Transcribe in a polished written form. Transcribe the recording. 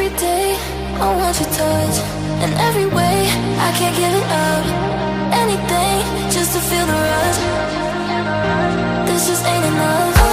every day I want your touch. In every way I can't give it up. Anything just to feel the rush. This just ain't enough.